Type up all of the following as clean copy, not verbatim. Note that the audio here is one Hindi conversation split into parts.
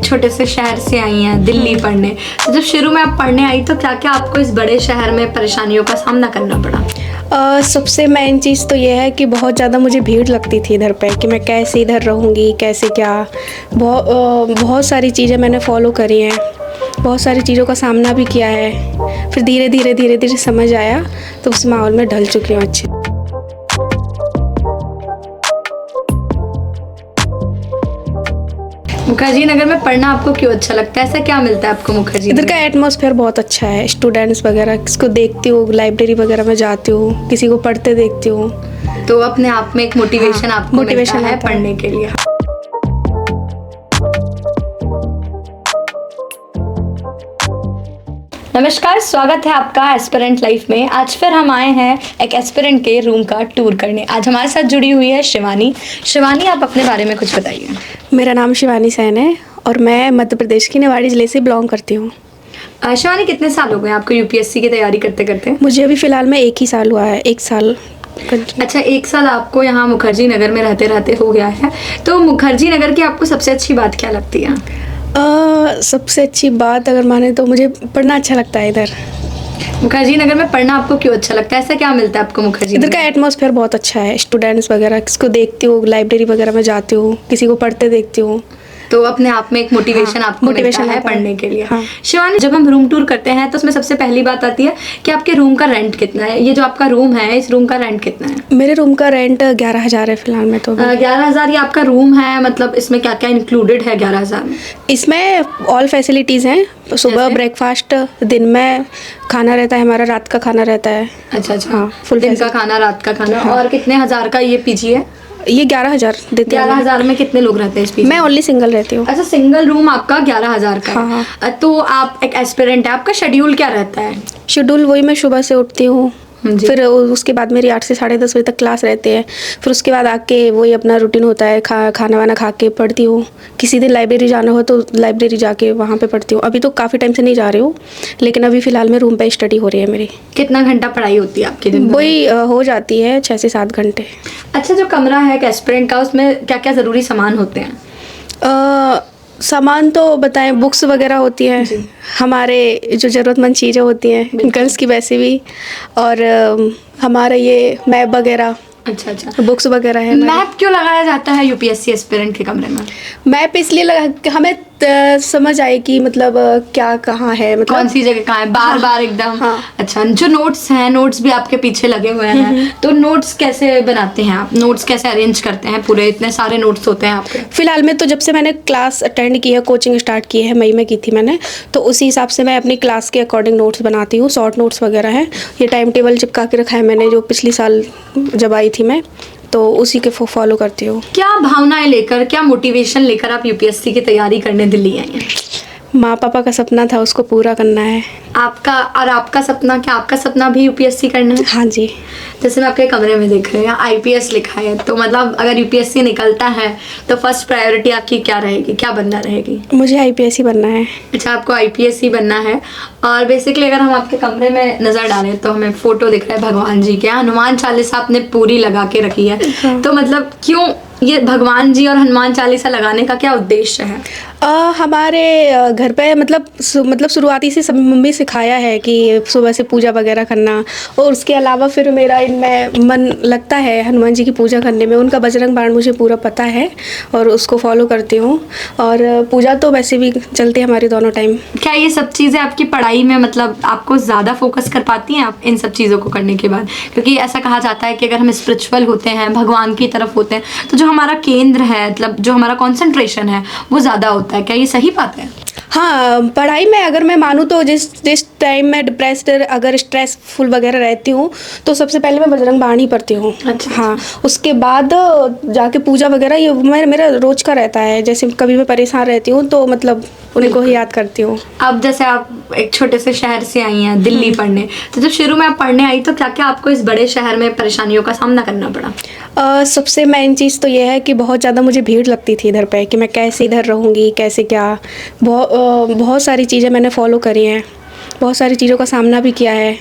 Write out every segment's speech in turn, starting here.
एक छोटे से शहर से आई हैं दिल्ली पढ़ने, तो जब शुरू में आप पढ़ने आई तो क्या क्या आपको इस बड़े शहर में परेशानियों का सामना करना पड़ा? सबसे मेन चीज़ तो ये है कि बहुत ज़्यादा मुझे भीड़ लगती थी इधर पे कि मैं कैसे इधर रहूँगी, कैसे क्या। बहुत सारी चीज़ें मैंने फॉलो करी हैं, बहुत सारी चीज़ों का सामना भी किया है। फिर धीरे धीरे समझ आया, तो उस माहौल में ढल चुकी हूँ अच्छे। मुखर्जी नगर में पढ़ना आपको क्यों अच्छा लगता है? ऐसा क्या मिलता है आपको मुखर्जी इधर नगर? का एटमॉस्फेयर बहुत अच्छा है। स्टूडेंट्स वगैरह किसको देखती हूँ, लाइब्रेरी वगैरह में जाती हूँ, किसी को पढ़ते देखती हूँ, तो अपने आप में एक मोटिवेशन आपको मोटिवेशन मिलता है आता है पढ़ने के लिए। नमस्कार, स्वागत है आपका एस्पिरेंट लाइफ में। आज फिर हम आए हैं एक एस्पिरेंट के रूम का टूर करने। आज हमारे साथ जुड़ी हुई है शिवानी। शिवानी, आप अपने बारे में कुछ बताइए। मेरा नाम शिवानी सैन है और मैं मध्य प्रदेश की निवाड़ी जिले से बिलोंग करती हूँ। शिवानी, कितने साल हो गए आपको यूपीएससी की तैयारी करते करते? मुझे अभी फ़िलहाल में 1 ही साल हुआ है, 1 साल। अच्छा, 1 साल आपको यहाँ मुखर्जी नगर में रहते रहते हो गया है। तो मुखर्जी नगर की आपको सबसे अच्छी बात क्या लगती है? सबसे अच्छी बात अगर माने तो मुझे पढ़ना अच्छा लगता है इधर। मुखर्जी नगर में पढ़ना आपको क्यों अच्छा लगता है? ऐसा क्या मिलता है आपको मुखर्जी इधर नगर? का एटमॉस्फेयर बहुत अच्छा है। स्टूडेंट्स वगैरह किसको देखती हूँ, लाइब्रेरी वगैरह में जाती हूँ, किसी को पढ़ते देखती हूँ, तो अपने आप में एक मोटिवेशन आपको मोटिवेशन मिलता है आता है पढ़ने के लिए। हाँ। शिवानी, जब हम रूम टूर करते हैं तो उसमें सबसे पहली बात आती है कि आपके रूम का रेंट कितना है। ये जो आपका रूम है, इस रूम का रेंट कितना है? मेरे रूम का रेंट 11,000 है फ़िलहाल में। तो 11,000 ये आपका रूम है, मतलब इसमें क्या क्या इंक्लूडेड है 11,000 में? इसमें ऑल फैसिलिटीज़ हैं। सुबह जैसे? ब्रेकफास्ट, दिन में खाना रहता है हमारा, रात का खाना रहता है। अच्छा अच्छा, हाँ, फुल दिन का खाना, रात का खाना। और कितने हजार का ये पीजी है? ये 11,000 देते हैं। 11,000 में कितने लोग रहते हैं इस पीजी? मैं ओनली सिंगल रहती हूँ। अच्छा, सिंगल रूम आपका 11,000 का है। हाँ। तो आप एक एस्पिरेंट है, आपका शेड्यूल क्या रहता है? शेड्यूल वही, मैं सुबह से उठती हूँ, जी। फिर उसके बाद मेरी 8 से 10:30 बजे तक क्लास रहती है। फिर उसके बाद आके वही अपना रूटीन होता है, खाना वाना खा के पढ़ती हूँ। किसी दिन लाइब्रेरी जाना हो तो लाइब्रेरी जाके वहाँ पे पढ़ती हूँ। अभी तो काफ़ी टाइम से नहीं जा रही हूँ, लेकिन अभी फ़िलहाल में रूम पे स्टडी हो रही है मेरी। कितना घंटा पढ़ाई होती है आपके दिन में? वही हो जाती है 6 से 7 घंटे। अच्छा, जो कमरा है एक एस्पिरेंट का, उसमें क्या क्या ज़रूरी सामान होते हैं? सामान तो बताएं, बुक्स वगैरह होती हैं, हमारे जो ज़रूरतमंद चीज़ें होती हैं गर्ल्स की वैसे भी, और हमारे ये मैप वगैरह, अच्छा अच्छा, बुक्स वगैरह है। मैप क्यों लगाया जाता है यूपीएससी एस्पिरेंट के कमरे में? मैप इसलिए लगा कि हमें समझ आए कि मतलब क्या कहाँ है, मतलब कौन सी जगह कहाँ है, बार बार एकदम। हाँ। अच्छा, जो नोट्स हैं, नोट्स भी आपके पीछे लगे हुए हैं, तो नोट्स कैसे बनाते हैं आप? नोट्स कैसे अरेंज करते हैं? पूरे इतने सारे नोट्स होते हैं आपके। फिलहाल में तो जब से मैंने क्लास अटेंड की है, कोचिंग स्टार्ट की है, मई में की थी मैंने, तो उसी हिसाब से मैं अपनी क्लास के अकॉर्डिंग नोट्स बनाती हूँ। शॉर्ट नोट्स वगैरह हैं, ये टाइम टेबल चिपका के रखा है मैंने, जो पिछली साल जब आई थी मैं, तो उसी के फॉलो करती हूँ। क्या भावनाएं लेकर, क्या मोटिवेशन लेकर आप यूपीएससी की तैयारी करने दिल्ली आई हैं? माँ पापा का सपना था, उसको पूरा करना है। आपका और आपका सपना, क्या आपका सपना भी यूपीएससी करना है? हाँ जी। जैसे मैं आपके कमरे में देख रही हूँ, आईपीएस लिखा है, तो मतलब अगर यूपीएससी निकलता है तो फर्स्ट प्रायोरिटी आपकी क्या रहेगी, क्या बनना रहेगी? मुझे आईपीएस ही बनना है। अच्छा, आपको आईपीएस ही बनना है। और बेसिकली अगर हम आपके कमरे में नज़र डालें तो हमें फोटो दिख रहा है भगवान जी के, हनुमान चालीसा आपने पूरी लगा के रखी है। तो मतलब क्यों ये भगवान जी और हनुमान चालीसा लगाने का क्या उद्देश्य है? हमारे घर पे मतलब शुरुआती से सब मम्मी सिखाया है कि सुबह से पूजा वगैरह करना, और उसके अलावा फिर मेरा इनमें मन लगता है हनुमान जी की पूजा करने में। उनका बजरंग बाण मुझे पूरा पता है और उसको फॉलो करती हूँ, और पूजा तो वैसे भी चलती है हमारी दोनों टाइम। क्या ये सब चीज़ें आपकी पढ़ाई में मतलब आपको ज़्यादा फोकस कर पाती हैं आप इन सब चीज़ों को करने के बाद? क्योंकि ऐसा कहा जाता है कि अगर हम स्पिरिचुअल होते हैं, भगवान की तरफ होते हैं, तो जो हमारा केंद्र है, मतलब जो हमारा कंसंट्रेशन है, वो ज़्यादा होता है। क्या ये सही बात है? हाँ, पढ़ाई में अगर मैं मानूँ तो जिस टाइम मैं डिप्रेस्ड, अगर स्ट्रेसफुल वगैरह रहती हूँ, तो सबसे पहले मैं बजरंग बाण ही पढ़ती हूँ। अच्छा। हाँ, उसके बाद जाके पूजा वगैरह, ये मेरा रोज का रहता है। जैसे कभी मैं परेशान रहती हूँ तो मतलब उन्हीं को ही याद करती हूँ। अब जैसे आप एक छोटे से शहर से आई हैं दिल्ली पढ़ने, तो जब शुरू में आप पढ़ने आई तो क्या क्या आपको इस बड़े शहर में परेशानियों का सामना करना पड़ा? सबसे मेन चीज़ तो ये है कि बहुत ज़्यादा मुझे भीड़ लगती थी इधर पे कि मैं कैसे इधर रहूँगी, कैसे क्या। बहुत सारी चीज़ें मैंने फॉलो करी हैं, बहुत सारी चीज़ों का सामना भी किया है।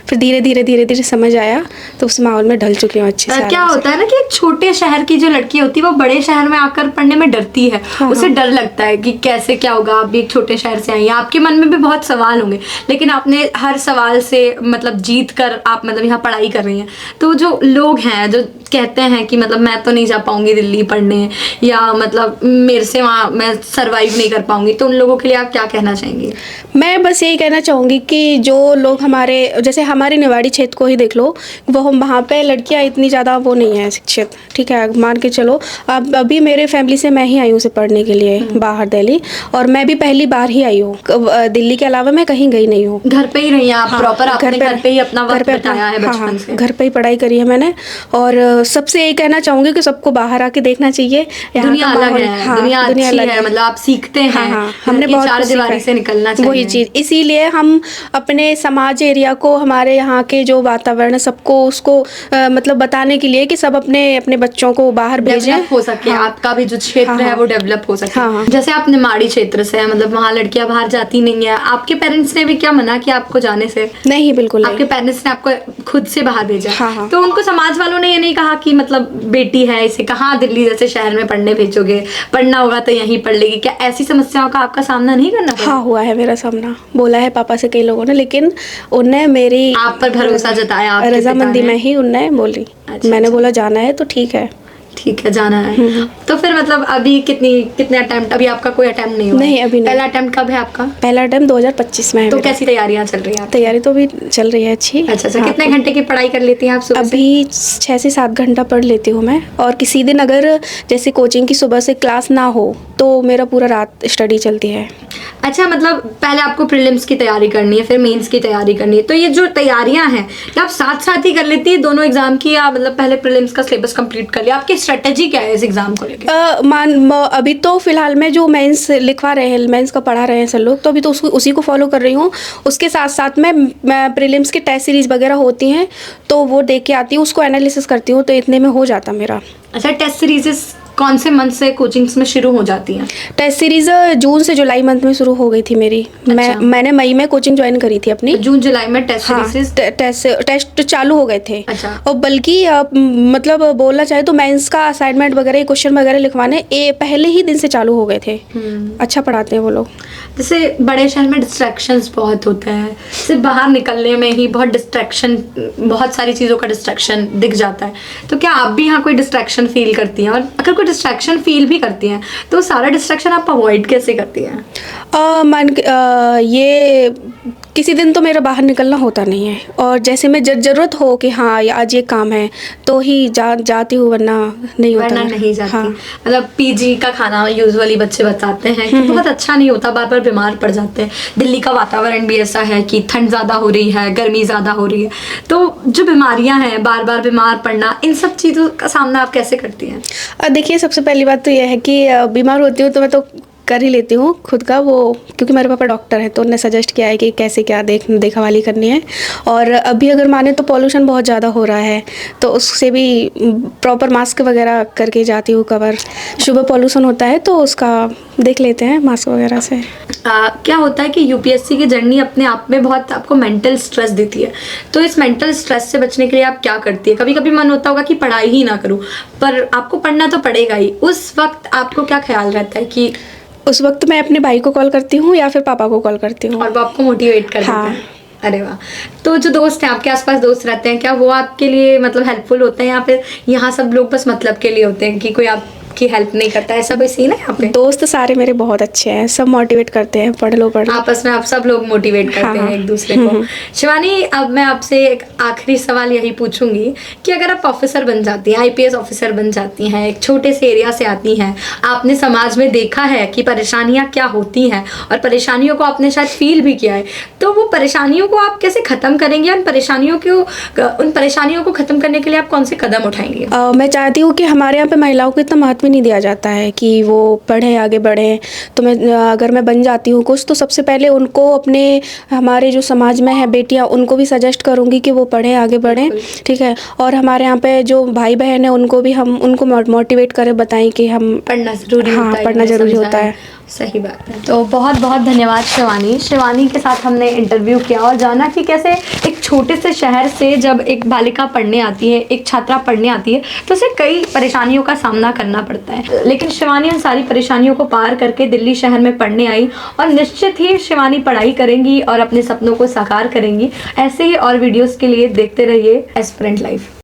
फिर धीरे धीरे धीरे धीरे समझ आया, तो उस माहौल में ढल चुकी हूँ अच्छे से। क्या आराम से। होता है ना कि एक छोटे शहर की जो लड़की होती है वो बड़े शहर में आकर पढ़ने में डरती है। उसे डर लगता है कि कैसे क्या होगा, आप भी एक छोटे शहर से आई हैं, आपके मन में भी बहुत सवाल होंगे, लेकिन आपने हर सवाल से मतलब जीत कर आप मतलब यहाँ पढ़ाई कर रही हैं। तो जो लोग हैं जो कहते हैं कि मतलब मैं तो नहीं जा पाऊंगी दिल्ली पढ़ने, या मतलब मेरे से वहाँ मैं सरवाइव नहीं कर पाऊंगी, तो उन लोगों के लिए आप क्या कहना चाहेंगी? मैं बस यही कहना चाहूँगी कि जो लोग हमारे जैसे हमारे निवाड़ी क्षेत्र को ही देख लो, वो हम वहाँ पे लड़कियाँ इतनी ज़्यादा वो नहीं है शिक्षित, ठीक है, मान के चलो। अब अभी मेरे फैमिली से मैं ही आई हूँ उसे पढ़ने के लिए बाहर दिल्ली, और मैं भी पहली बार ही आई हूँ, दिल्ली के अलावा मैं कहीं गई नहीं हूँ। घर पे ही रही हैं आप? प्रॉपर आपने घर पे ही अपना घर वक्त पे बिताया है हाँ, बचपन से? घर पे ही पढ़ाई करी है मैंने। और सबसे यही कहना चाहूँगी कि सबको बाहर आके देखना चाहिए। यहाँ दुनिया का अलग माहौल- है, हाँ, दुनिया अच्छी अलग है, मतलब आप सीखते हैं। हाँ, हाँ, घर हमने की बहुत चार कुछ सीखा दीवारी है। से निकलना चाहिए। वही चीज़, इसीलिए हम अपने समाज एरिया को, हमारे यहाँ के जो वातावरण है सबको उसको मतलब बताने के लिए कि सब अपने अपने बच्चों को बाहर भेजें। डेवलप हो सके, हाँ, आपका भी जो क्षेत्र हाँ, है हाँ। वो डेवलप हो सके। हाँ, हाँ। जैसे आप निमाड़ी क्षेत्र से हैं, मतलब वहाँ लड़कियां बाहर जाती नहीं है, आपके पेरेंट्स ने भी क्या मना किया आपको जाने से? नहीं, बिल्कुल आपके नहीं। पेरेंट्स ने आपको खुद से बाहर भेजा? हाँ, हाँ। तो उनको समाज वालों ने ये नहीं कहा कि मतलब बेटी है इसे कहाँ दिल्ली जैसे शहर में पढ़ने भेजोगे, पढ़ना होगा तो यहीं पढ़ लेगी? क्या ऐसी समस्याओं का आपका सामना नहीं करना पड़ा? हाँ, हुआ है मेरा सामना, बोला है पापा से कई लोगों ने, लेकिन उनने मेरी आप पर भरोसा जताया आपके रजामंदी पिता ने? में ही उनने बोली। अच्छा, मैंने अच्छा। बोला जाना है तो ठीक है। ठीक है, जाना है। तो फिर मतलब अभी कितने अटेम्प्ट, अभी आपका कोई अटेम्प्ट नहीं हुआ? नहीं, अभी नहीं। पहला अटेम्प्ट कब है आपका? पहला टाइम 2025 में है तो मेरा। कैसी तैयारियां चल रही हैं आपकी? तैयारी तो अभी चल रही है अच्छी। अच्छा, हाँ, कितने घंटे की पढ़ाई कर लेती हैं आप सुबह से? अभी 6 से 7 घंटा पढ़ लेती हूँ मैं। और किसी दिन अगर जैसे कोचिंग की सुबह से क्लास ना हो तो मेरा पूरा रात स्टडी चलती है। अच्छा, मतलब पहले आपको प्रीलिम्स की तैयारी करनी है, फिर मेंस की तैयारी करनी है, तो ये जो तैयारियां हैं ये आप साथ साथ ही कर लेती है दोनों एग्जाम की, या मतलब पहले प्रीलिम्स का सिलेबस कंप्लीट कर लिया? आपकी स्ट्रेटेजी क्या है इस एग्जाम को लेकर? अभी तो फिलहाल में जो मेंस लिखवा रहे हैं, मेंस का पढ़ा रहे हैं सब लोग, तो अभी तो उसी को फॉलो कर रही हूँ। उसके साथ साथ मैं प्रीलिम्स की टेस्ट सीरीज वगैरह होती हैं तो वो देख के आती हूँ, उसको एनालिसिस करती हूँ, तो इतने में हो जाता मेरा। अच्छा, टेस्ट सीरीज कौन से मंथ से कोचिंग्स में शुरू हो जाती हैं? टेस्ट सीरीज जून से जुलाई मंथ में शुरू हो गई थी मेरी। मैंने मई में कोचिंग ज्वाइन करी थी अपनी। जून जुलाई में टेस्ट हाँ, सीरीज टेस्ट चालू हो गए थे। अच्छा। और बल्कि मतलब बोलना चाहे तो मेंस का असाइनमेंट वगैरह, क्वेश्चन वगैरह लिखवाने पहले ही दिन से चालू हो गए थे। अच्छा पढ़ाते हैं वो लोग। जैसे बड़े शहर में डिस्ट्रैक्शंस बहुत होते हैं, सिर्फ बाहर निकलने में ही बहुत डिस्ट्रैक्शन, बहुत सारी चीज़ों का डिस्ट्रैक्शन दिख जाता है, तो क्या आप भी यहाँ कोई डिस्ट्रैक्शन फील करती हैं? और अगर कोई डिस्ट्रैक्शन फील भी करती हैं तो सारा डिस्ट्रैक्शन आप अवॉइड कैसे करती हैं? ये किसी दिन तो मेरा बाहर निकलना होता नहीं है, और जैसे मैं जरूरत हो कि हाँ आज ये काम है तो ही जाती हूँ, वरना नहीं होता। वरना नहीं जाती। हाँ। मतलब पीजी का खाना यूजुअली बच्चे बताते हैं कि बहुत अच्छा नहीं होता, बार बार बीमार पड़ जाते हैं। दिल्ली का वातावरण भी ऐसा है कि ठंड ज़्यादा हो रही है, गर्मी ज़्यादा हो रही है, तो जो बीमारियां हैं, बार बार बीमार पड़ना, इन सब चीज़ों का सामना आप कैसे करती हैं? देखिए, सबसे पहली बात तो यह है कि बीमार होती हूँ तो मैं तो कर ही लेती हूँ खुद का वो, क्योंकि मेरे पापा डॉक्टर हैं तो उन्होंने सजेस्ट किया है कि कैसे क्या देखभाली करनी है। और अभी अगर माने तो पॉल्यूशन बहुत ज़्यादा हो रहा है, तो उससे भी प्रॉपर मास्क वगैरह करके जाती हूँ कवर। सुबह पॉल्यूशन होता है तो उसका देख लेते हैं मास्क वगैरह से। क्या होता है कि यूपीएससी की जर्नी अपने आप में बहुत आपको मेंटल स्ट्रेस देती है, तो इस मेंटल स्ट्रेस से बचने के लिए आप क्या करती है? कभी कभी मन होता होगा कि पढ़ाई ही ना करूँ, पर आपको पढ़ना तो पड़ेगा ही, उस वक्त आपको क्या ख्याल रहता है? कि उस वक्त मैं अपने भाई को कॉल करती हूँ या फिर पापा को कॉल करती हूँ, और वो आपको मोटिवेट कर देते हैं? अरे वाह। तो जो दोस्त हैं, आपके आसपास दोस्त रहते हैं, क्या वो आपके लिए मतलब हेल्पफुल होते हैं, या फिर यहाँ सब लोग बस मतलब के लिए होते हैं कि कोई आपकी हेल्प नहीं करता? ऐसा कोई सीन है यहाँ पे? दोस्त सारे मेरे बहुत अच्छे हैं, सब मोटिवेट करते हैं, पढ़ लो। आपस में आप सब लोग मोटिवेट करते हैं एक दूसरे को। शिवानी, अब मैं आपसे एक आखिरी सवाल यही पूछूंगी कि अगर आप ऑफिसर बन जाती हैं, आईपीएस ऑफिसर बन जाती हैं, एक छोटे से एरिया से आती हैं, आपने समाज में देखा है कि परेशानियां क्या होती हैं और परेशानियों को आपने शायद फील भी किया है, तो वो परेशानियों को आप कैसे ख़त्म करेंगे? उन परेशानियों को ख़त्म करने के लिए आप कौन से कदम उठाएंगे? मैं चाहती हूँ कि हमारे यहाँ पे महिलाओं को इतना महत्व नहीं दिया जाता है कि वो पढ़ें, आगे बढ़ें। तो अगर मैं बन जाती हूँ कुछ, तो सबसे पहले उनको, अपने हमारे जो समाज में है बेटियाँ, उनको भी सजेस्ट करूँगी कि वो पढ़ें, आगे बढ़ें, ठीक है। और हमारे यहाँ पे जो भाई बहन है उनको भी हम उनको मोटिवेट करें, बताएं कि हम पढ़ना ज़रूरी हाँ, होता है, पढ़ना मैंने ज़रूरी समझा होता है। सही बात है। तो बहुत बहुत धन्यवाद शिवानी। शिवानी के साथ हमने इंटरव्यू किया और जाना कि कैसे एक छोटे से शहर से जब एक बालिका पढ़ने आती है, एक छात्रा पढ़ने आती है, तो उसे कई परेशानियों का सामना करना पड़ता है, लेकिन शिवानी उन सारी परेशानियों को पार करके दिल्ली शहर में पढ़ने आई और निश्चित ही शिवानी पढ़ाई करेंगी और अपने सपनों को साकार करेंगी। ऐसे ही और वीडियोज़ के लिए देखते रहिए एस्पिरेंट लाइफ।